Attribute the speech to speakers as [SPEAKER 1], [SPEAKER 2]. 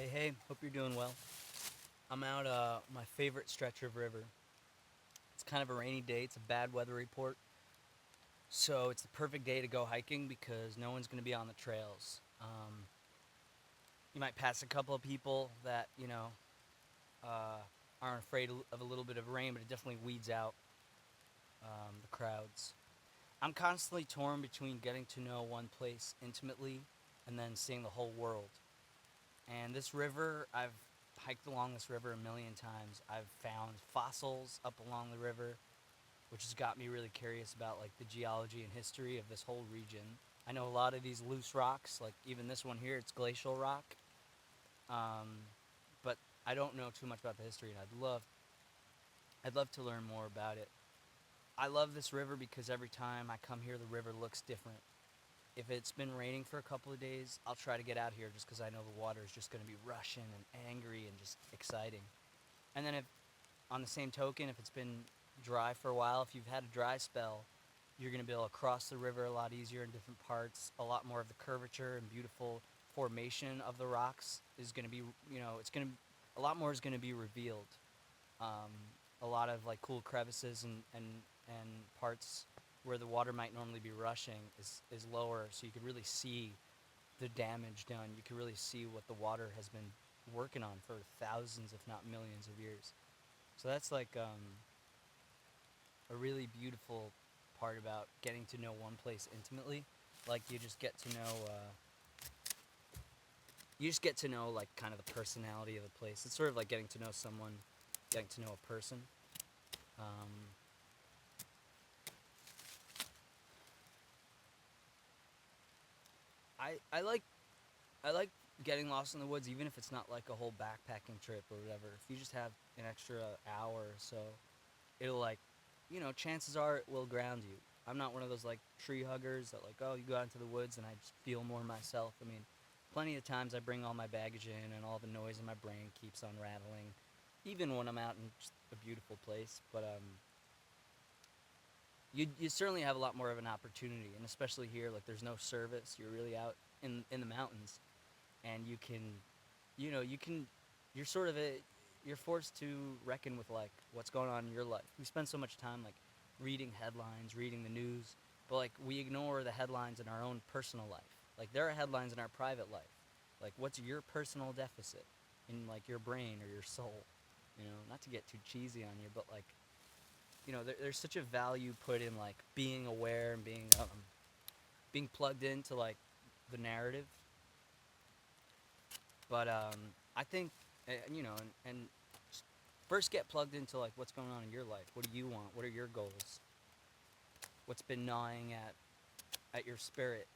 [SPEAKER 1] Hey, hope you're doing well. I'm out my favorite stretch of river. It's kind of a rainy day, it's a bad weather report. So it's the perfect day to go hiking because no one's going to be on the trails. You might pass a couple of people that, uh, aren't afraid of a little bit of rain, but it definitely weeds out the crowds. I'm constantly torn between getting to know one place intimately and then seeing the whole world. And this river, I've hiked along this river a million times. I've found fossils up along the river, which has got me really curious about like the geology and history of this whole region. I know a lot of these loose rocks, like even this one here, it's glacial rock. Um, but I don't know too much about the history, and I'd love to learn more about it. I love this river because every time I come here, the river looks different. If it's been raining for a couple of days, I'll try to get out here just because I know the water is just going to be rushing and angry and just exciting. And then if on the same token, if it's been dry for a while, if you've had a dry spell, you're going to be able to cross the river a lot easier in different parts. A lot more of the curvature and beautiful formation of the rocks is going to be, it's going to, a lot more is going to be revealed. Um, a lot of like cool crevices and parts where the water might normally be rushing is lower, so you could really see the damage done. You can really see what the water has been working on for thousands, if not millions, of years. So that's like a really beautiful part about getting to know one place intimately. Like you just get to know like kind of the personality of the place. It's sort of like getting to know someone, getting to know a person. Um, I like getting lost in the woods, even if it's not like a whole backpacking trip or whatever. If you just have an extra hour or so, it'll like, chances are it will ground you. I'm not one of those like tree huggers that like, oh, you go out into the woods and I just feel more myself. I mean, plenty of times I bring all my baggage in and all the noise in my brain keeps on rattling, even when I'm out in just a beautiful place. But you certainly have a lot more of an opportunity, and especially here, like there's no service. You're really out in the mountains, and you're sort of you're forced to reckon with like what's going on in your life. We spend so much time like reading headlines, reading the news, but like we ignore the headlines in our own personal life. Like there are headlines in our private life. Like what's your personal deficit in like your brain or your soul? Not to get too cheesy on you, but like there's such a value put in like being aware and being plugged into like the narrative. But I think, and first get plugged into like what's going on in your life. What do you want? What are your goals? What's been gnawing at your spirit?